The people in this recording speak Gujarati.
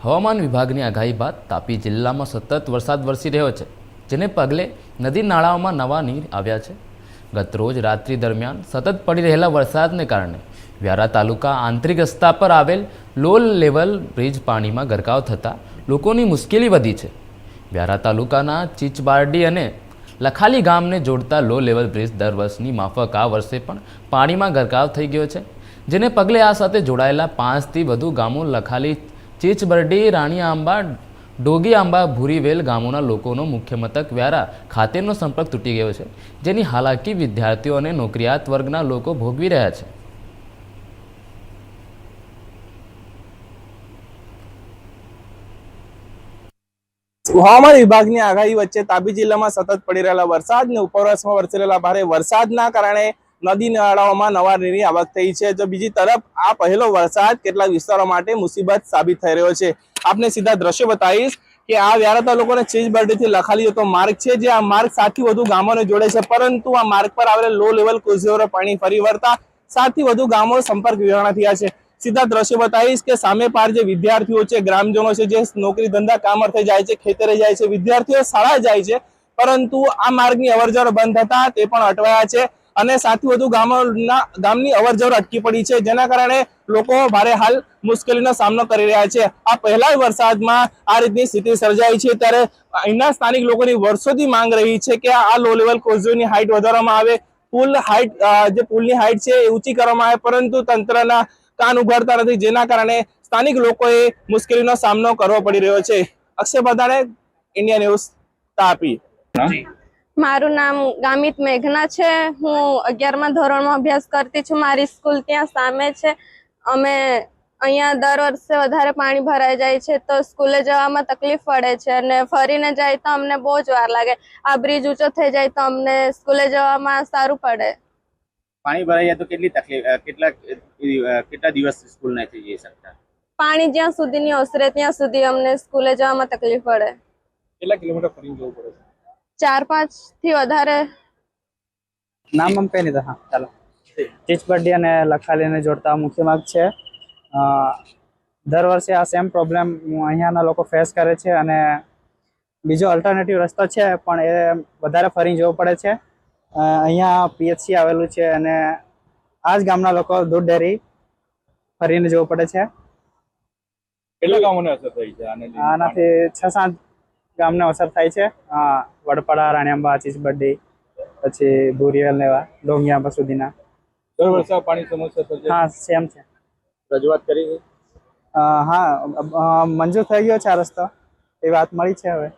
હવામાન વિભાગની આગાહી બાદ તાપી જિલ્લામાં સતત વરસાદ વરસી રહ્યો છે, જેને પગલે નદી નાળાઓમાં નવા નીર આવ્યા છે। ગતરોજ રાત્રિ દરમિયાન સતત પડી રહેલા વરસાદને કારણે વ્યારા તાલુકા આંતરિક રસ્તા પર આવેલ લો લેવલ બ્રિજ પાણીમાં ગરકાવ થતાં લોકોની મુશ્કેલી વધી છે। વ્યારા તાલુકાના ચીચબારડી અને લખાલી ગામને જોડતા લો લેવલ બ્રિજ દર વર્ષની માફક આ વર્ષે પણ પાણીમાં ગરકાવ થઈ ગયો છે, જેને પગલે આ સાથે જોડાયેલા 5થી વધુ ગામો લખાલી, ચીચબરડી, રાણી આંબા, ડોગી આંબા, ભૂરીવેલ ગામોના લોકોનો મુખ્ય મથક વ્યારા ખાતેનો સંપર્ક તૂટી ગયો છે, જેની હાલાકી વિદ્યાર્થીઓ અને નોકરિયાત વર્ગના લોકો ભોગવી રહ્યા છે। હવામાન વિભાગની આગાહી વચ્ચે તાપી જિલ્લામાં સતત પડી રહેલા વરસાદ ને ઉપરવાસમાં વરસી રહેલા ભારે વરસાદના કારણે નદી નાળાઓમાં નવા નીરની આવક થઈ છે। તો બીજી તરફ આ પહેલો વરસાદ કેટલાક વિસ્તારો માટે મુસીબત સાબિત થઈ રહ્યો છે। આપને સીધા દ્રશ્ય બતાવીશ કે આ વ્યારા તાલુકાના ચીચબરડીથી લખાલી જતો માર્ગ છે, જે આ માર્ગ 7થી વધુ ગામોને જોડે છે, પરંતુ આ માર્ગ પર આવેલા લો લેવલ કોઝવે પાણી ફરી વળતા 7થી વધુ ગામો સંપર્ક વિહોણા થયા છે। સીધા દ્રશ્ય બતાવીશ કે સામે પાર જે વિદ્યાર્થીઓ છે, ગ્રામજનો છે, જે નોકરી ધંધા કામ અર્થે જાય છે, ખેતરે જાય છે, વિદ્યાર્થીઓ શાળા જાય છે, પરંતુ આ માર્ગની અવરજવર બંધ થતા તે પણ અટવાયા છે અને 7થી વધુ ગામની અવરજવર અટકી પડી છે, જેના કારણે લોકો ભારે હાલ મુશ્કેલીનો સામનો કરી રહ્યા છે। આ પહેલા વરસાદમાં આ રીતની સ્થિતિ સર્જાઈ છે, ત્યારે અહીંના સ્થાનિક લોકોની વર્ષોથી માંગ રહી છે કે આ લો લેવલ કોઝવેની હાઈટ વધારવામાં આવે, પુલની હાઈટ છે એ ઊંચી કરવામાં આવે, પરંતુ તંત્રના કાન ઉઘાડતા નથી, જેના કારણે સ્થાનિક લોકોએ મુશ્કેલીનો સામનો કરવો પડી રહ્યો છે। અક્ષય બધાને, ઇન્ડિયા ન્યૂઝ, તાપી। મારું નામ ગામિત મેઘના છે। હું 11મા ધોરણમાં અભ્યાસ કરતી છું। મારી સ્કૂલ ત્યાં સામે છે। અમે અહીંયા દર વર્ષે વધારે પાણી ભરાઈ જાય છે, તો સ્કૂલે જવામાં તકલીફ પડે છે અને ફરીને જાય તો અમને બહુ જ વાર લાગે। આ બ્રિજ ઊંચો થઈ જાય તો અમને સ્કૂલે જવામાં સારું પડે। પાણી ભરાઈ જાય તો કેટલી તકલીફ, કેટલા દિવસ સ્કૂલ નથી જઈ શકતા? પાણી જ્યાં સુધી નહીં ઓસરે ત્યાં સુધી અમને સ્કૂલે જવામાં તકલીફ પડે। કેટલા કિલોમીટર ફરીને જવું પડે છે? 4-5 થી વધારે। નામ આમ કઈ નહીં, હા ચાલો। ચીચબરડી અને લખાલીને જોડતા મુખ્ય માર્ગ છે। દર વર્ષે આ સેમ પ્રોબ્લેમ અહીંયાના લોકો ફેસ કરે છે અને બીજો અલ્ટરનેટિવ રસ્તો છે, પણ એ વધારે ફરીને જવું પડે છે। અહીંયા પીએચસી આવેલું છે અને આ જ ગામના લોકો દૂધ ડેરી ફરીને જવું પડે છે। કેટલા ગામોને અસર થઈ છે આનાથી 6-7 ગામને અસર થાય છે। વડપડા, રાણીઆંબા, ચીચબરડી, પછી ભૂરીવેલ ને એવા ડોંગિયાંબા સુધીના દર વર્ષે પાણી સમસ્યા સર્જાય? હા, સેમ છે। રજૂઆત કરી છે? હા, મંજૂર થઈ ગયો છે આ રસ્તો, એ વાત મળી છે। હવે